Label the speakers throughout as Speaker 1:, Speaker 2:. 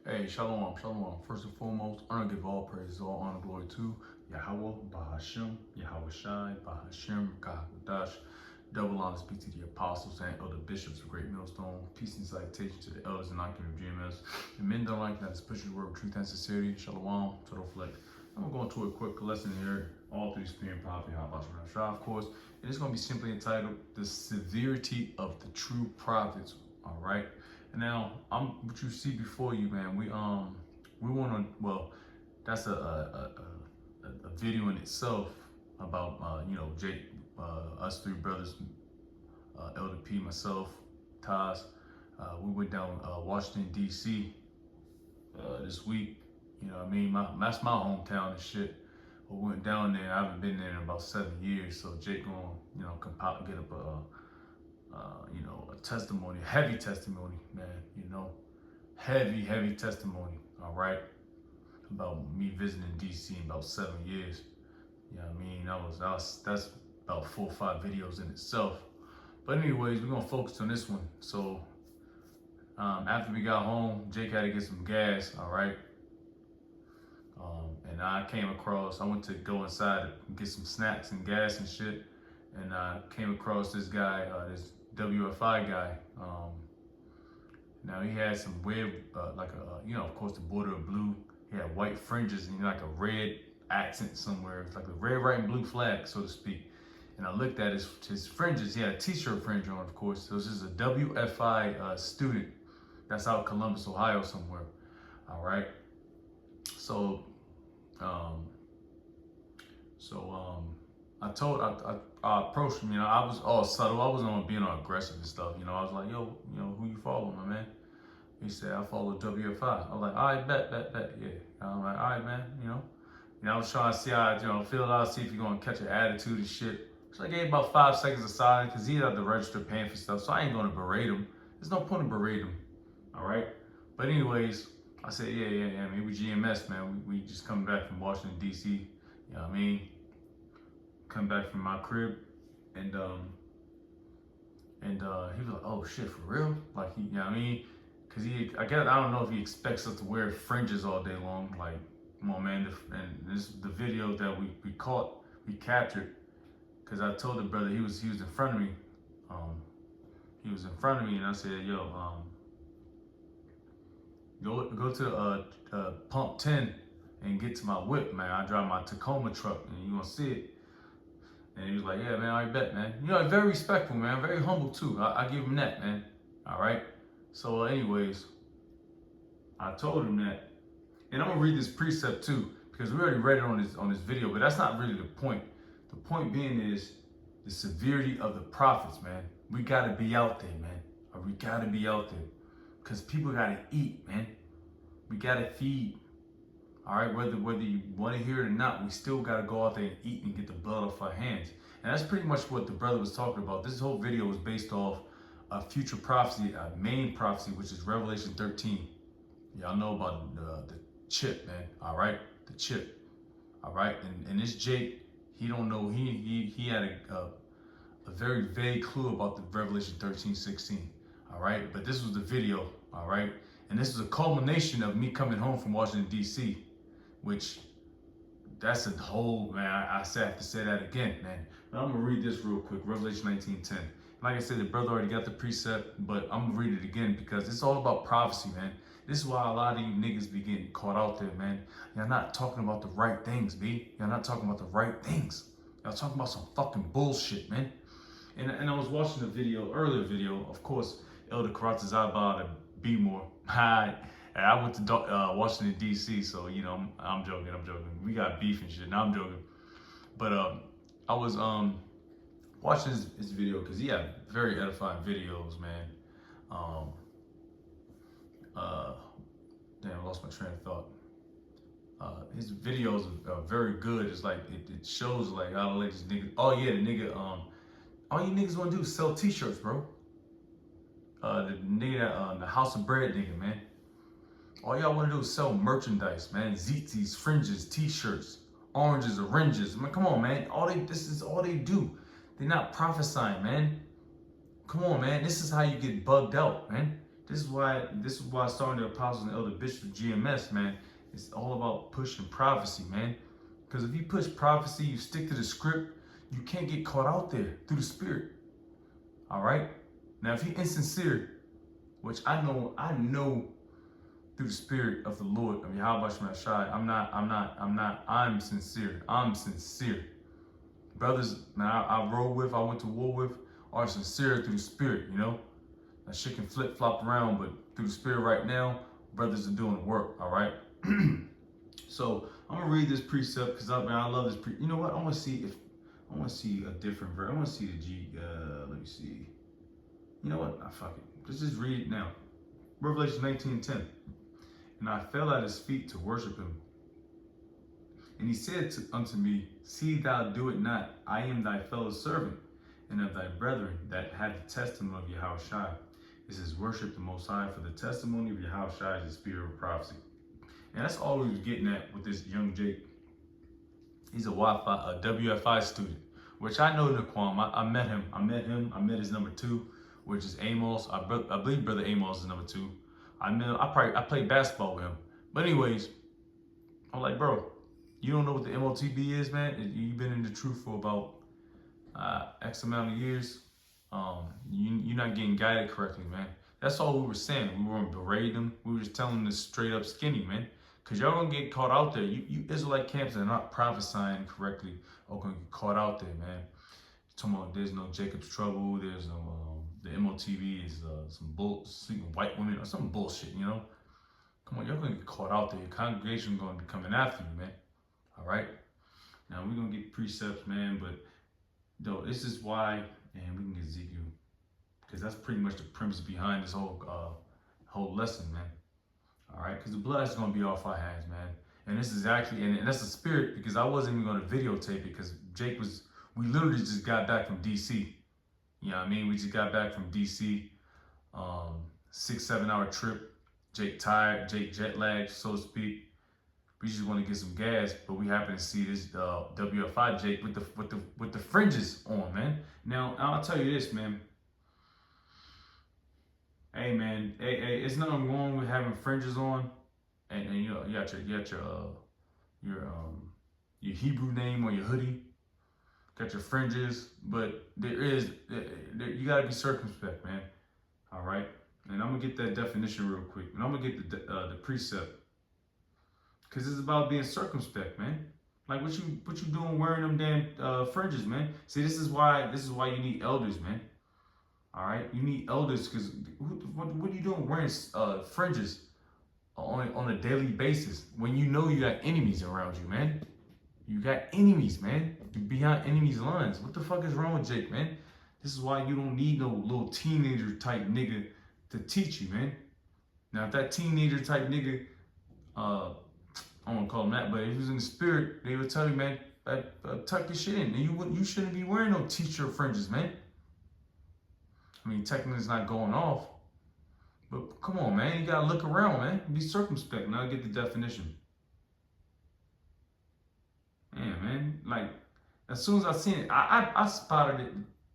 Speaker 1: Hey, shalom, shalom. First and foremost, honor give all praise, all honor, glory to Yahweh, Bahashem, Yahweh Shai, Bahashem, Kahadash. Double honors be to the apostles and elder bishops of Great Millstone. Peace and salutation to the elders and knocking of GMS. And men don't like that, push the word of truth and sincerity. Shalom, to the fleck. I'm going to go into a quick lesson here, all through spirit and prophecy, of course. And it's going to be simply entitled, The Severity of the True Prophets. All right. And now, what you see before you, man. We want to, well, that's a video in itself about Jake, us three brothers, Elder P, myself, Taz. We went down Washington D.C. This week. You know what I mean? That's my hometown and shit. We went down there. I haven't been there in about 7 years. So Jake gonna compile, get up a testimony, heavy testimony, man. Heavy testimony. All right, about me visiting DC in about 7 years. You know what I mean? That's about 4 or 5 videos in itself. But anyways, we're gonna focus on this one. So after we got home, Jake had to get some gas. All right. And I went to go inside to get some snacks and gas and shit. And I came across this guy, this WFI guy. Now he had some weird, of course, the border of blue. He had white fringes and like a red accent somewhere. It's like a red, white, and blue flag, so to speak. And I looked at his fringes. He had a t-shirt fringe on, of course. So this is a WFI student that's out Columbus, Ohio somewhere. All right. So, I approached him. I was all subtle. I wasn't on being all aggressive and stuff. I was like, yo, who you following, my man? He said, I follow WFI. I was like, all right, bet, yeah. I'm like, all right, man, I was trying to see how, feel it out, see if you're going to catch an attitude and shit. So I gave about 5 seconds of silence because he had to register paying for stuff. So I ain't going to berate him. There's no point in berating him, all right? But anyways, I said, yeah, man, we GMS, man. We just coming back from Washington, D.C., you know what I mean? Come back from my crib, and he was like, oh shit, for real? Like, you know what I mean? Cause I don't know if he expects us to wear fringes all day long. Like, come on, man. And this the video that we captured. Cause I told the brother he was in front of me. He was in front of me, and I said, yo, go to pump 10 and get to my whip, man. I drive my Tacoma truck, and you gonna see it. And he was like, yeah, man, I bet, man. Very respectful, man. Very humble, too. I give him that, man. All right? So, anyways, I told him that. And I'm going to read this precept, too, because we already read it on this video, but that's not really the point. The point being is the severity of the prophets, man. We got to be out there, man. We got to be out there because people got to eat, man. We got to feed. All right, whether you want to hear it or not, we still got to go out there and eat and get the blood off our hands. And that's pretty much what the brother was talking about. This whole video was based off a future prophecy, a main prophecy, which is Revelation 13. Y'all know about the chip, man. All right, the chip. All right, and this Jake, he don't know. He had a very vague clue about the Revelation 13:16. All right, but this was the video. All right, and this is a culmination of me coming home from Washington D.C. Which, that's a whole, man, I have to say that again, man. But I'm going to read this real quick, Revelation 19:10. Like I said, the brother already got the precept, but I'm going to read it again because it's all about prophecy, man. This is why a lot of you niggas be getting caught out there, man. Y'all not talking about the right things, B. Y'all not talking about the right things. Y'all talking about some fucking bullshit, man. And I was watching the earlier video, of course, Elder Karatazaba and B-More. I went to Washington, D.C., so, I'm joking. We got beef and shit. Now I'm joking. But I was watching his video because he had very edifying videos, man. Damn, I lost my train of thought. His videos are very good. It's like, it shows like how to let these niggas, all you niggas want to do is sell t-shirts, bro. The nigga, the House of Bread nigga, man. All y'all want to do is sell merchandise, man. Zits, fringes, t-shirts, oranges, oranges. Man, come on, man. This is all they do. They're not prophesying, man. Come on, man. This is how you get bugged out, man. This is why starting the Apostles and Elder Bishops of GMS, man, it's all about pushing prophecy, man. Because if you push prophecy, you stick to the script, you can't get caught out there through the Spirit. All right? Now, if you're insincere, which I know through the Spirit of the Lord, I mean, how about Shai? I'm sincere. I'm sincere. Brothers, man, I rode with, I went to war with, are sincere through the Spirit, you know? That shit can flip-flop around, but through the Spirit right now, brothers are doing the work, all right? So I'm gonna read this precept because I love this You know what? I want to see a different verse. I want to see the G. Let me see. You know what? Fuck it. Let's just read it now. Revelation 19:10. And I fell at his feet to worship him. And he said unto me, see thou do it not. I am thy fellow servant and of thy brethren that had the testimony of Yahushua. It says, worship the Most High, for the testimony of Yahushua is the spirit of prophecy. And that's all we was getting at with this young Jake. He's a WFI student, which I know Naquam. I met him. I met his number 2, which is Amos. I believe Brother Amos is number 2. I played basketball with him. But anyways, I'm like, bro, you don't know what the MOTB is, man? You've been in the truth for about X amount of years. You're not getting guided correctly, man. That's all we were saying. We weren't berating them. We were just telling them to straight up skinny, man. Because y'all gonna get caught out there. You Israelite camps that are not prophesying correctly are gonna get caught out there, man. Talking about there's no Jacob's trouble, there's no, the MOTV is some sleeping white women or some bullshit, you know? Come on, y'all gonna get caught out there. Your congregation gonna be coming after you, man. All right? Now we're gonna get precepts, man, but though this is why, and we can get Ezekiel, because that's pretty much the premise behind this whole lesson, man. All right, because the blood is going to be off our hands, man. And this is actually, and that's the spirit, because I wasn't even going to videotape it, because we literally just got back from DC. You know what I mean? We just got back from DC, 6-7 hour trip. Jake tired, Jake jet lagged, so to speak. We just want to get some gas, but we happen to see this WFI Jake with the fringes on, man. Now I'll tell you this, man. Hey man, hey, it's nothing wrong with having fringes on, and you got your Hebrew name on your hoodie, got your fringes, but you gotta be circumspect, man. All right, and I'm gonna get that definition real quick, and I'm gonna get the precept, cause it's about being circumspect, man. Like what you doing wearing them damn fringes, man? See, this is why you need elders, man. All right, you need elders, because what are you doing wearing fringes on a daily basis when you know you got enemies around you, man? You got enemies, man. You're behind enemies' lines. What the fuck is wrong with Jake, man? This is why you don't need no little teenager type nigga to teach you, man. Now, if that teenager type nigga, I don't want to call him that, but if he was in the spirit, they would tell you, man, tuck your shit in. And you shouldn't be wearing no t-shirt fringes, man. I mean, technically it's not going off, but come on, man. You gotta look around, man. Be circumspect. Now get the definition. Man. Like, as soon as I seen it, I spotted it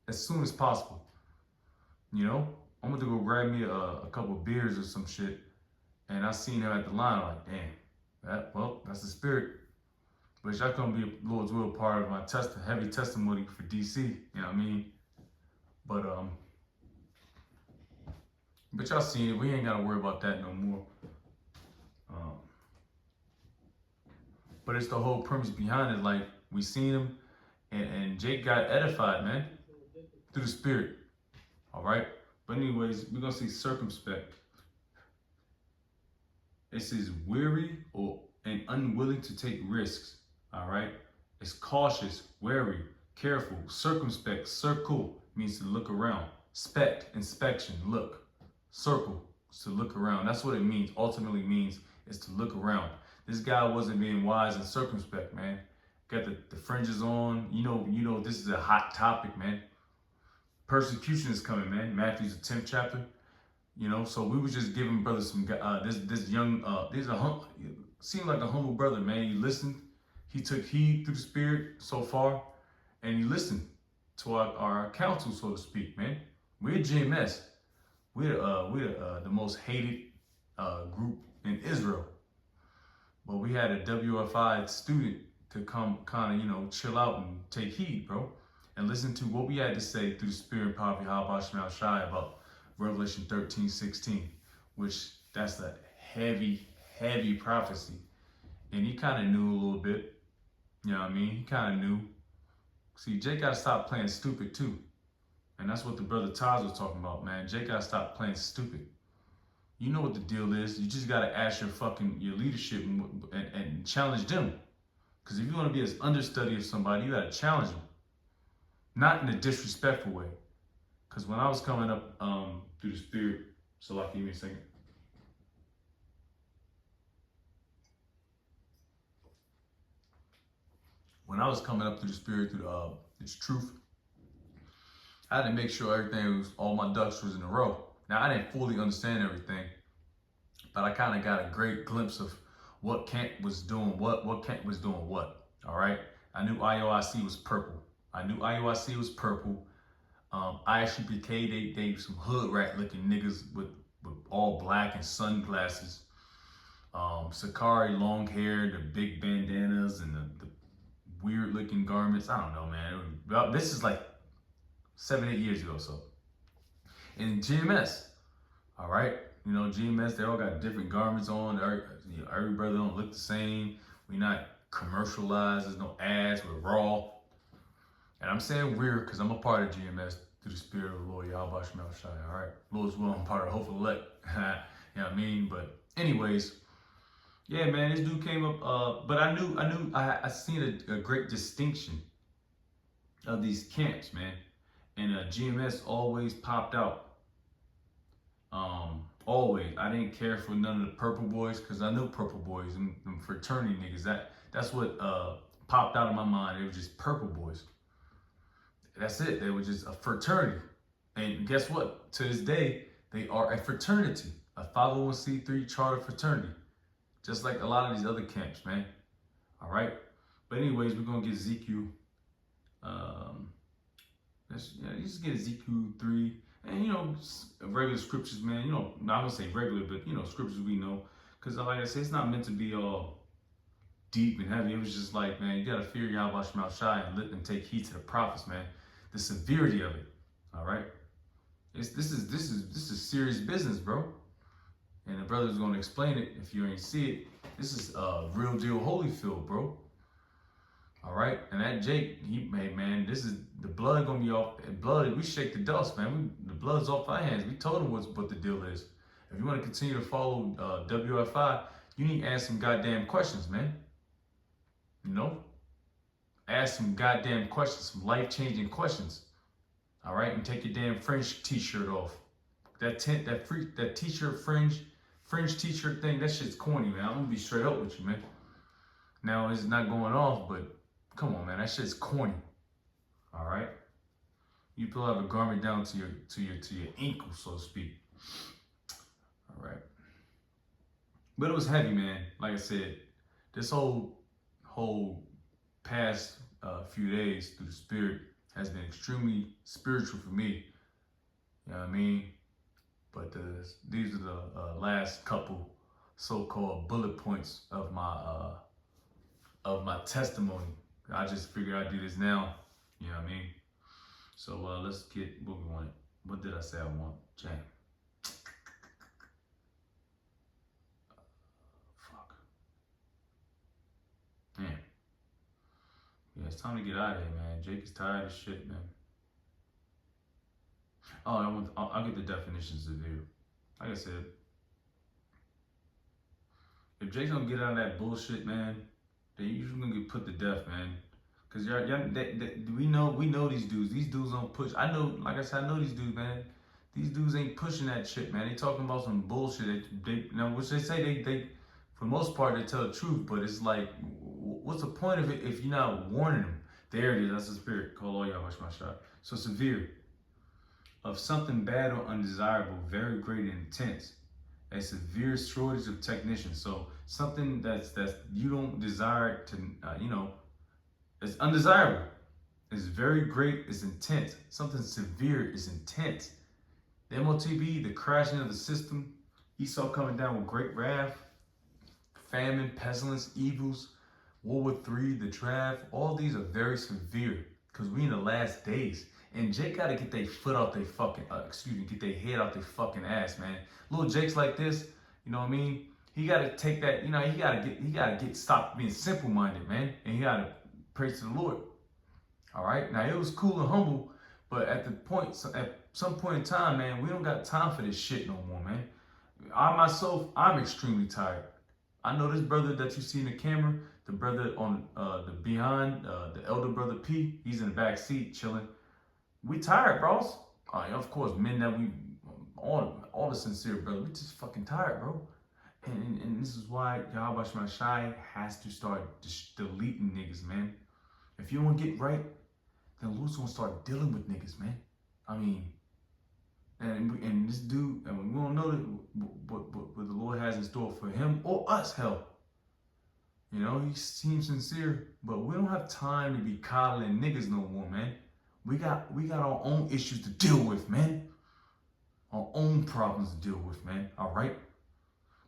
Speaker 1: as soon as possible. You know? I'm gonna go grab me a couple of beers or some shit, and I seen him at the line. I'm like, damn, that's the spirit. But that's gonna be a Lord's will part of my heavy testimony for DC. You know what I mean? But y'all seen it. We ain't gotta worry about that no more. But it's the whole premise behind it. Like, we seen him, and Jake got edified, man, through the spirit. All right. But anyways, we're gonna see circumspect. It says weary and unwilling to take risks. All right. It's cautious, wary, careful, circumspect. Circle means to look around. Inspection, look. Circle is to look around. That's what it means. Ultimately means is to look around. This guy wasn't being wise and circumspect, man. Got the fringes on. You know this is a hot topic, man. Persecution is coming, man. Matthew's 10th chapter. You know, so we was just giving brother some this young seemed like a humble brother, man. He listened. He took heed through the spirit so far, and he listened to our counsel, so to speak, man. We're GMS. We're the most hated group in Israel. But we had a WFI student to come kind of, chill out and take heed, bro. And listen to what we had to say through the spirit and power of Yahweh Shema Shai about Revelation 13:16, which that's a heavy, heavy prophecy. And he kind of knew a little bit. You know what I mean? He kind of knew. See, Jake got to stop playing stupid too. And that's what the brother Taz was talking about, man. Jake got to stop playing stupid. You know what the deal is. You just got to ask your leadership and challenge them. Because if you want to be as understudy of somebody, you got to challenge them. Not in a disrespectful way. Because when I was coming up through the spirit, so like, give me a second. When I was coming up through the spirit, through its truth, I had to make sure everything was, all my ducks was in a row. Now, I didn't fully understand everything, but I kind of got a great glimpse of what Kent was doing, what Kent was doing what, all right? I knew IOIC was purple. ISUPK, they some hood rat looking niggas with all black and sunglasses. Sakari, long hair, the big bandanas and the weird looking garments. I don't know, man. This is like 7-8 years ago, so. And GMS, all right? GMS, they all got different garments on. Every brother don't look the same. We not commercialized. There's no ads. We're raw. And I'm saying we're because I'm a part of GMS through the spirit of the Lord Yahweh Shema Shai, all right? Lord's will, I'm part of the hopeful elect. You know what I mean? But anyways, yeah, man, this dude came up, but I seen a great distinction of these camps, man. And GMS always popped out. Always. I didn't care for none of the purple boys because I knew purple boys and them fraternity niggas. That's what popped out of my mind. They were just purple boys. That's it. They were just a fraternity. And guess what? To this day, they are a fraternity, a 501c3 charter fraternity. Just like a lot of these other camps, man. All right? But anyways, we're going to get Ezekiel. Just get Ezekiel 3. And, regular scriptures, man. Not going to say regular, but, scriptures we know. Because like I said, it's not meant to be all deep and heavy. It was just like, man, you got to fear Yahweh Shema Shai and take heed to the prophets, man. The severity of it, all right? This is serious business, bro. And the brother's going to explain it if you ain't see it. This is real deal Holyfield, bro. All right? And that Jake, man, this is the blood going to be off. Blood, we shake the dust, man. The blood's off our hands. We told him what the deal is. If you want to continue to follow WFI, you need to ask some goddamn questions, man. Ask some goddamn questions, some life-changing questions. All right? And take your damn fringe t-shirt off. That t-shirt fringe t-shirt thing, that shit's corny, man. I'm gonna be straight up with you, man. Now it's not going off, but come on, man, that shit's corny. All right, you pull out a garment down to your ankle, so to speak. All right, but it was heavy, man. Like I said, this whole past few days through the spirit has been extremely spiritual for me. You know what I mean? But these are the last couple so-called bullet points of my testimony. I just figured I'd do this now. You know what I mean? So let's get what we wanted. What did I say I want? Jam. Fuck. Damn. Yeah, it's time to get out of here, man. Jake is tired of shit, man. Oh, I'll get the definitions of view. Like I said, if Jake's gonna get out of that bullshit, man, then you're just gonna get put to death, man. Cause we know these dudes. These dudes don't push. I know, like I said, I know these dudes, man. These dudes ain't pushing that shit, man. They talking about some bullshit. Which they say they, for the most part, they tell the truth. But it's like, what's the point of it if you're not warning them? There it is. That's the spirit. Call all y'all watch my shot. So severe. Of something bad or undesirable, very great and intense. A severe shortage of technicians. So something that's you don't desire to, it's undesirable. It's very great, it's intense. Something severe is intense. The MOTB, the crashing of the system, Esau coming down with great wrath, famine, pestilence, evils, World War III, the draft, all these are very severe because we in the last days. And Jake gotta get their foot out their fucking, get their head out their fucking ass, man. Little Jakes like this, you know what I mean? He gotta take that, you know, he gotta get stop being simple-minded, man. And he gotta praise to the Lord. All right. Now it was cool and humble, but at some point in time, man, we don't got time for this shit no more, man. I myself, I'm extremely tired. I know this brother that you see in the camera, the brother on the behind, the elder brother P, he's in the back seat chilling. We tired, bros. Of course, men that we, all the sincere brothers, we just fucking tired, bro. And this is why Yahweh Shai has to start just deleting niggas, man. If you don't get right, then the Lord's gonna start dealing with niggas, man. I mean, and this dude, and we don't know what the Lord has in store for him or us, hell. You know, he seems sincere, but we don't have time to be coddling niggas no more, man. We got our own issues to deal with, man. Our own problems to deal with, man. All right?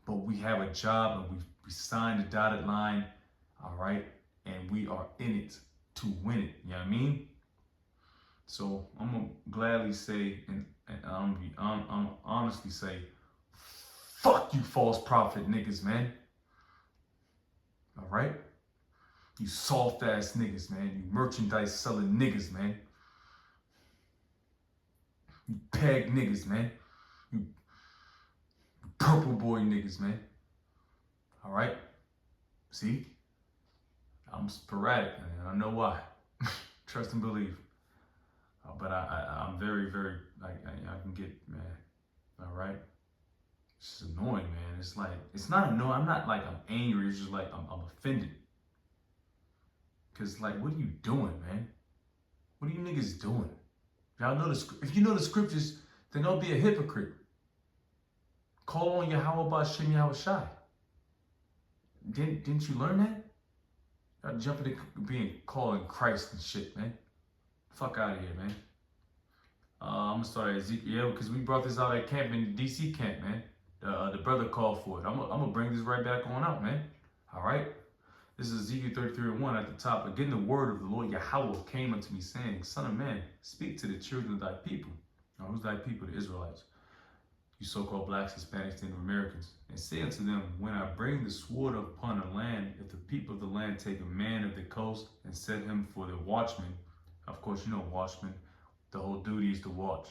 Speaker 1: But we have a job and we signed the dotted line, all right? And we are in it to win it. You know what I mean? So I'm gonna gladly say, and I'm honestly say, fuck you false prophet niggas, man. All right? You soft ass niggas, man. You merchandise selling niggas, man. You peg niggas, man. You purple boy niggas, man. All right? See? I'm sporadic, and I know why. Trust and believe. But I'm very, very, I can get, man. All right? It's just annoying, man. It's like, it's not annoying. I'm not like I'm angry. It's just like I'm offended. Because, like, what are you doing, man? What are you niggas doing? Y'all know if you know the scriptures, then don't be a hypocrite. Call on Yahweh Ba'Shem Yahweh Shai. Didn't you learn that? Y'all jumping to being calling Christ and shit, man. Fuck out of here, man. I'm gonna start at Ezekiel because we brought this out at camp in the DC camp, man. The brother called for it. I'm gonna bring this right back on out, man. All right. This is Ezekiel 33:1 at the top. Again, the word of the Lord Yahweh came unto me, saying, Son of man, speak to the children of thy people. Now, who's thy people? The Israelites. You so-called blacks, Hispanics, Native Americans. And say unto them, when I bring the sword upon a land, if the people of the land take a man of the coast and set him for the watchman, of course, you know watchman, the whole duty is to watch.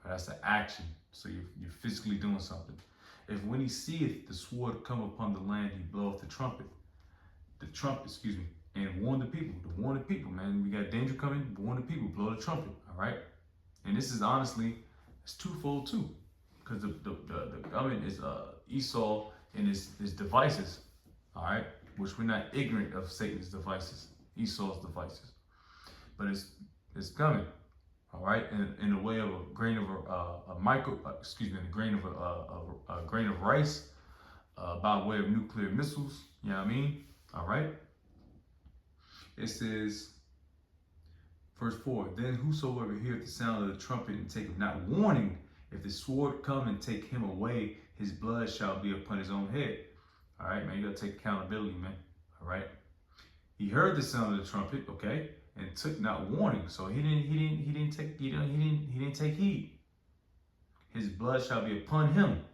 Speaker 1: That's the action. So you're physically doing something. If when he seeth the sword come upon the land, he bloweth the trumpet, and warn the people. To warn the people, man. We got danger coming. Warn the people. Blow the trumpet. All right. And this is honestly, it's twofold too, because the government is Esau and his devices. All right, which we're not ignorant of Satan's devices, Esau's devices, but it's coming. All right, in the way of a grain of a grain of rice, by way of nuclear missiles. You know what I mean? All right. It says, verse 4, then whosoever heareth the sound of the trumpet and taketh not warning, if the sword come and take him away, his blood shall be upon his own head. All right, man, you gotta take accountability, man. All right. He heard the sound of the trumpet, okay, and took not warning. So he didn't take heed. His blood shall be upon him.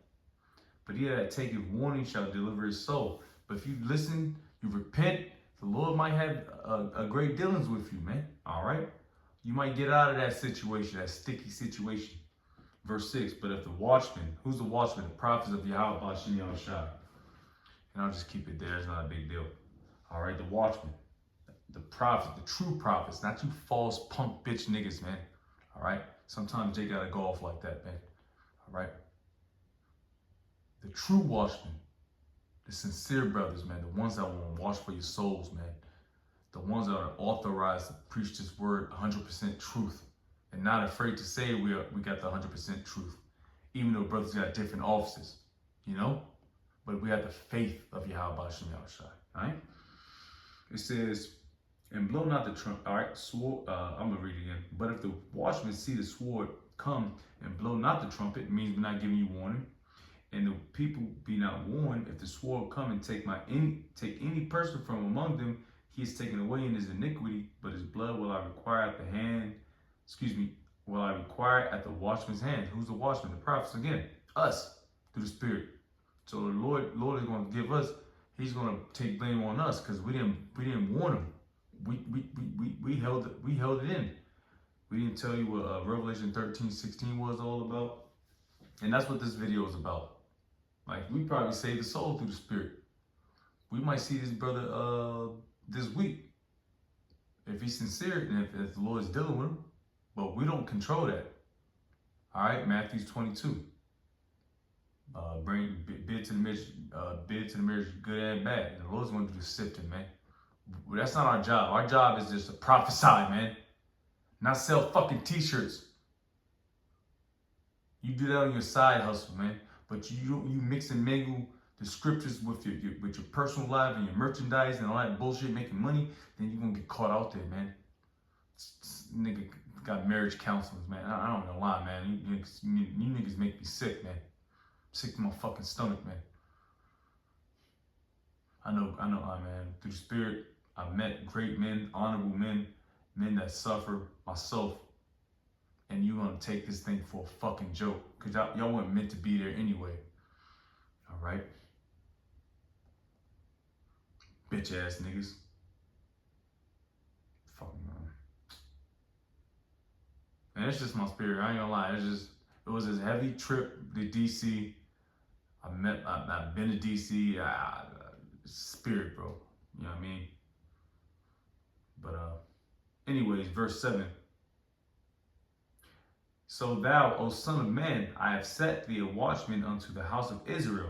Speaker 1: But he that taketh warning shall deliver his soul. But if you listen, you repent, the Lord might have a great dealings with you, man. All right? You might get out of that situation, that sticky situation. Verse 6, but if the watchman, who's the watchman? The prophets of Yahweh Ba'Shem Yahweh Shai. And I'll just keep it there, it's not a big deal. All right, the watchman, the prophet, the true prophets, not you false punk bitch niggas, man. All right? Sometimes they gotta go off like that, man. All right? The true watchmen, the sincere brothers, man, the ones that want to watch for your souls, man, the ones that are authorized to preach this word 100% truth and not afraid to say we got the 100% truth, even though brothers got different offices, you know, but we have the faith of Yahweh Ba'Shem Yahweh Shai. All right, it says, and blow not the trumpet. All right, sword. I'm gonna read it again. But if the watchman see the sword come and blow not the trumpet, it means we're not giving you warning. And the people be not warned, if the sword come and take any person from among them, he is taken away in his iniquity, but his blood will I require at the hand, will I require at the watchman's hand. Who's the watchman? The prophets again. Us, through the Spirit. So the Lord is going to give us, he's going to take blame on us because we didn't warn him. We held it in. We didn't tell you what Revelation 13:16 was all about. And that's what this video is about. Like, we probably saved the soul through the Spirit. We might see this brother this week if he's sincere and if the Lord is dealing with him. But we don't control that. All right, Matthew 22. Bid to the marriage, good and bad. The Lord's going to do the sifting, man. Well, that's not our job. Our job is just to prophesy, man. Not sell fucking t-shirts. You do that on your side hustle, man. But you mix and mingle the scriptures with your personal life and your merchandise and all that bullshit, making money, then you're gonna get caught out there, man. Nigga got marriage counselors, man. I don't know why, man. You niggas make me sick, man. Sick to my fucking stomach, man. I know, man. Through the Spirit, I've met great men, honorable men that suffer, myself. And you're gonna take this thing for a fucking joke. Cause y'all weren't meant to be there anyway. All right? Bitch ass niggas. Fucking man. And it's just my spirit. I ain't gonna lie. It was this heavy trip to DC. I've been to DC. Spirit, bro. You know what I mean? But anyways, verse 7. So thou, O son of man, I have set thee a watchman unto the house of Israel,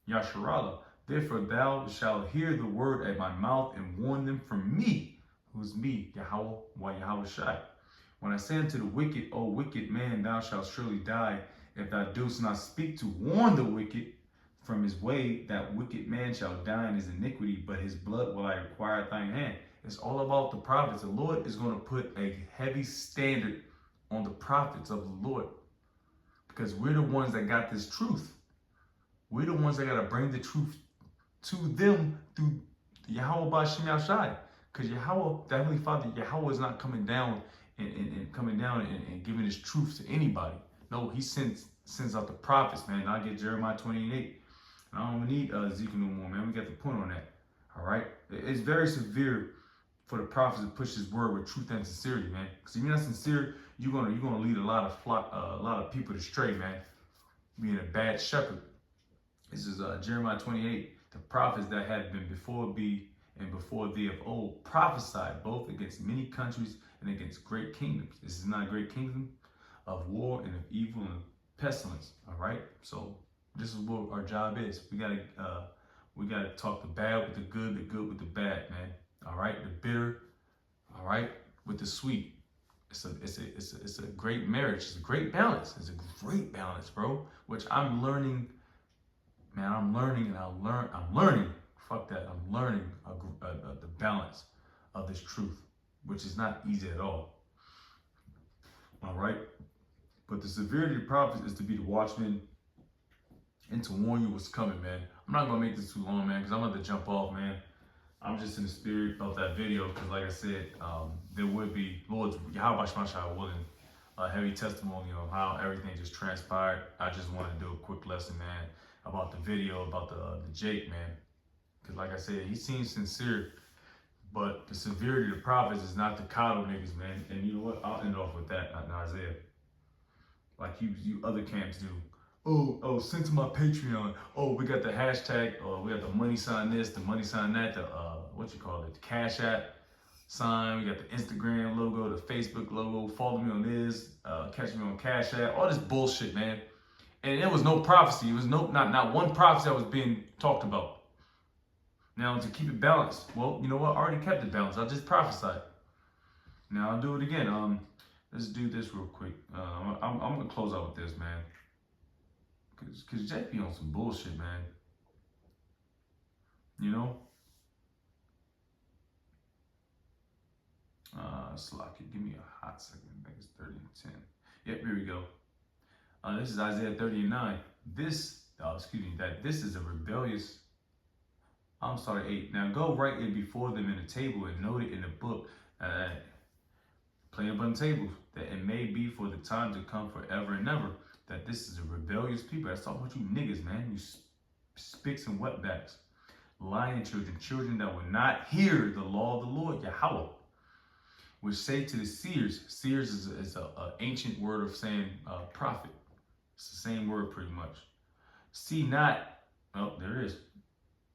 Speaker 1: Yasharallah. Therefore thou shalt hear the word at my mouth and warn them from me. Who's me? Yahweh, Yahweh Shai. When I say unto the wicked, O wicked man, thou shalt surely die, if thou dost not speak to warn the wicked from his way, that wicked man shall die in his iniquity, but his blood will I require at thine hand. It's all about the prophets. The Lord is going to put a heavy standard on the prophets of the Lord, because we're the ones that got this truth. We're the ones that got to bring the truth to them through Yahweh B'Shem Yahshai. Because Yahweh, the Heavenly Father, Yahweh is not coming down and giving his truth to anybody. No, he sends out the prophets, man. I get Jeremiah 28. And I don't need Ezekiel no more, man. We got the point on that. All right? It's very severe for the prophets to push his word with truth and sincerity, man. Because if you're not sincere, you're gonna lead a lot of people astray, man. Being a bad shepherd. This is Jeremiah 28. The prophets that had been before thee and before thee of old prophesied both against many countries and against great kingdoms. This is not a great kingdom of war and of evil and pestilence. All right. So this is what our job is. We gotta talk the bad with the good with the bad, man. All right, the bitter, all right, with the sweet. It's a great marriage. It's a great balance. It's a great balance, bro. Which I'm learning, man. I'm learning. Fuck that. I'm learning the balance of this truth, which is not easy at all. All right, but the severity of the prophets is to be the watchman and to warn you what's coming, man. I'm not gonna make this too long, man, because I'm about to jump off, man. I'm just in the spirit of that video because, like I said, there would be, Lord, Yahweh Shemashai willing, a heavy testimony on how everything just transpired. I just wanted to do a quick lesson, man, about the video, about the Jake, man. Because, like I said, he seems sincere, but the severity of the prophets is not to coddle niggas, man. And you know what? I'll end off with that in Isaiah. Like you other camps do. Oh, send to my Patreon. Oh, we got the hashtag, we got the money sign this, the money sign that, the the Cash App sign, we got the Instagram logo, the Facebook logo, follow me on this, catch me on Cash App, all this bullshit, man. And there was no prophecy. It was not one prophecy that was being talked about. Now, to keep it balanced, well, you know what? I already kept it balanced. I just prophesied. Now, I'll do it again. Let's do this real quick. I'm going to close out with this, man. Because Jake be on some bullshit, man. You know? Slocky, give me a hot second. I think it's 30 and 10. Yep, here we go. This is Isaiah 30:9. This is a rebellious. I'm sorry, 8. Now go write it before them in a table and note it in a book. Plain upon tables, that it may be for the time to come forever and ever. That this is a rebellious people. That's talking about you niggas, man. You spicks and wetbacks. Lying children, children that will not hear the law of the Lord, Yahweh, which say to the seers. Seers is an ancient word of saying prophet. It's the same word pretty much. See not, oh, there it is.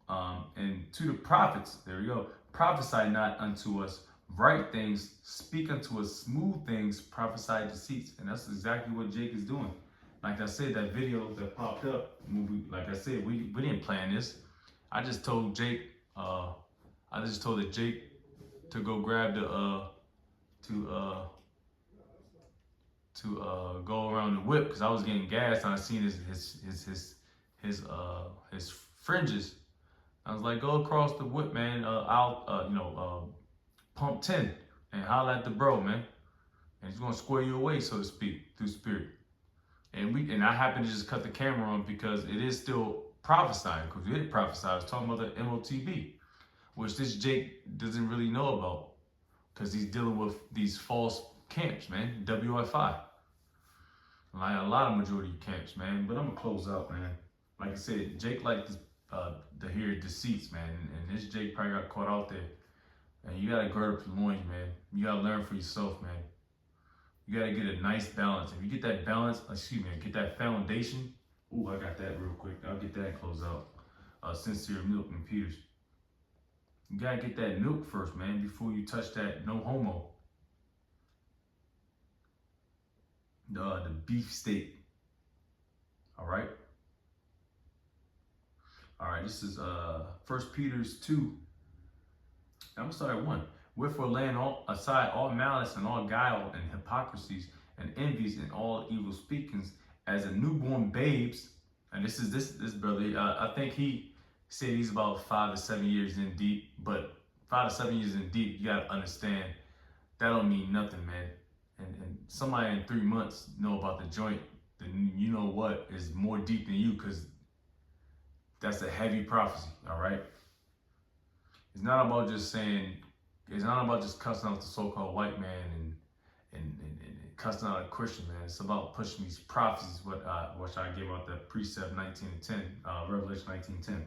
Speaker 1: And to the prophets, there we go. Prophesy not unto us right things, speak unto us smooth things, prophesy deceits. And that's exactly what Jake is doing. Like I said, that video that popped up, like I said, we didn't plan this. I just told Jake, Jake to go grab the go around the whip because I was getting gas and I seen his fringes. I was like, go across the whip, man. Pump 10 and holla at the bro, man. And he's gonna square you away, so to speak, through spirit. And I happened to just cut the camera on because it is still prophesying, because we did prophesy. I was talking about the MOTB, which this Jake doesn't really know about because he's dealing with these false camps, man. WFI. Like a lot of majority camps, man. But I'm gonna close out, man. Like I said, Jake liked to hear deceits, man. And this Jake probably got caught out there. And you gotta gird up your loins, man. You gotta learn for yourself, man. You gotta get a nice balance. If you get that balance, get that foundation. Ooh, I got that real quick. I'll get that and close out. Sincere Milk and Peters. You gotta get that milk first, man, before you touch that no homo. The beef steak. All right. All right. This is 1 Peter 2. I'm gonna start at 1. Wherefore laying aside all malice and all guile and hypocrisies and envies and all evil speakings, as a newborn babes. And this brother. I think he said he's about 5 to 7 years in deep. But 5 to 7 years in deep, you gotta understand that don't mean nothing, man. And somebody in 3 months know about the joint, then you know what is more deep than you, because that's a heavy prophecy. All right. It's not about just cussing out the so-called white man and cussing out a Christian, man. It's about pushing these prophecies, which I gave out the precept 19:10, Revelation 19:10.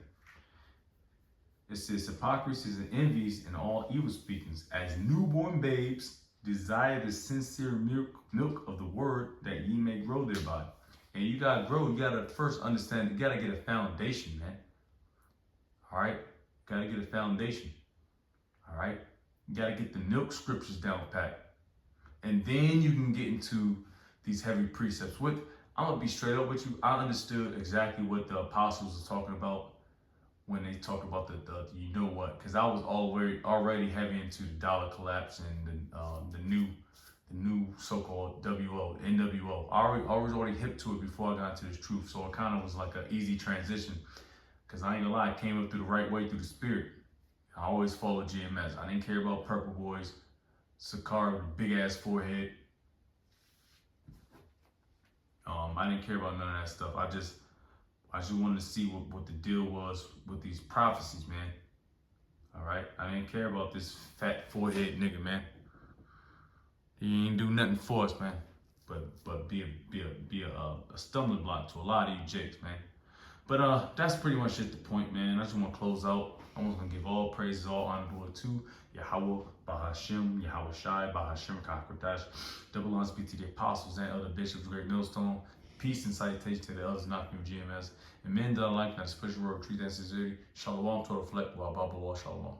Speaker 1: It says, hypocrisies and envies and all evil speakings, as newborn babes, desire the sincere milk of the word, that ye may grow thereby. And you gotta grow. You gotta first understand. You gotta get a foundation, man. All right, gotta get a foundation. All right, you gotta get the milk scriptures down pat, and then you can get into these heavy precepts. I'm gonna be straight up with you. I understood exactly what the apostles are talking about when they talk about the you know what, because I was already heavy into the dollar collapse and the new so-called NWO. I was already hip to it before I got into this truth, so it kind of was like an easy transition. Because I ain't gonna lie, I came up through the right way, through the spirit. I always followed GMS. I didn't care about Purple Boys, Sakari with a big ass forehead. I didn't care about none of that stuff. I just wanted to see what the deal was with these prophecies, man. All right, I didn't care about this fat forehead nigga, man. He ain't do nothing for us, man. But be a stumbling block to a lot of you jakes, man. But that's pretty much it, the point, man. I just want to close out. I was going to give all praises, all honor to Yahweh, Bahashim, Yahweh Shai, Bahashim, Kakwadash. Double honors be to the apostles and other bishops, Great Millstone. Peace and salutation to the elders, knocking with GMS. And men that are like that special word, treat that sincerity. Shalom, to reflect, Shalom.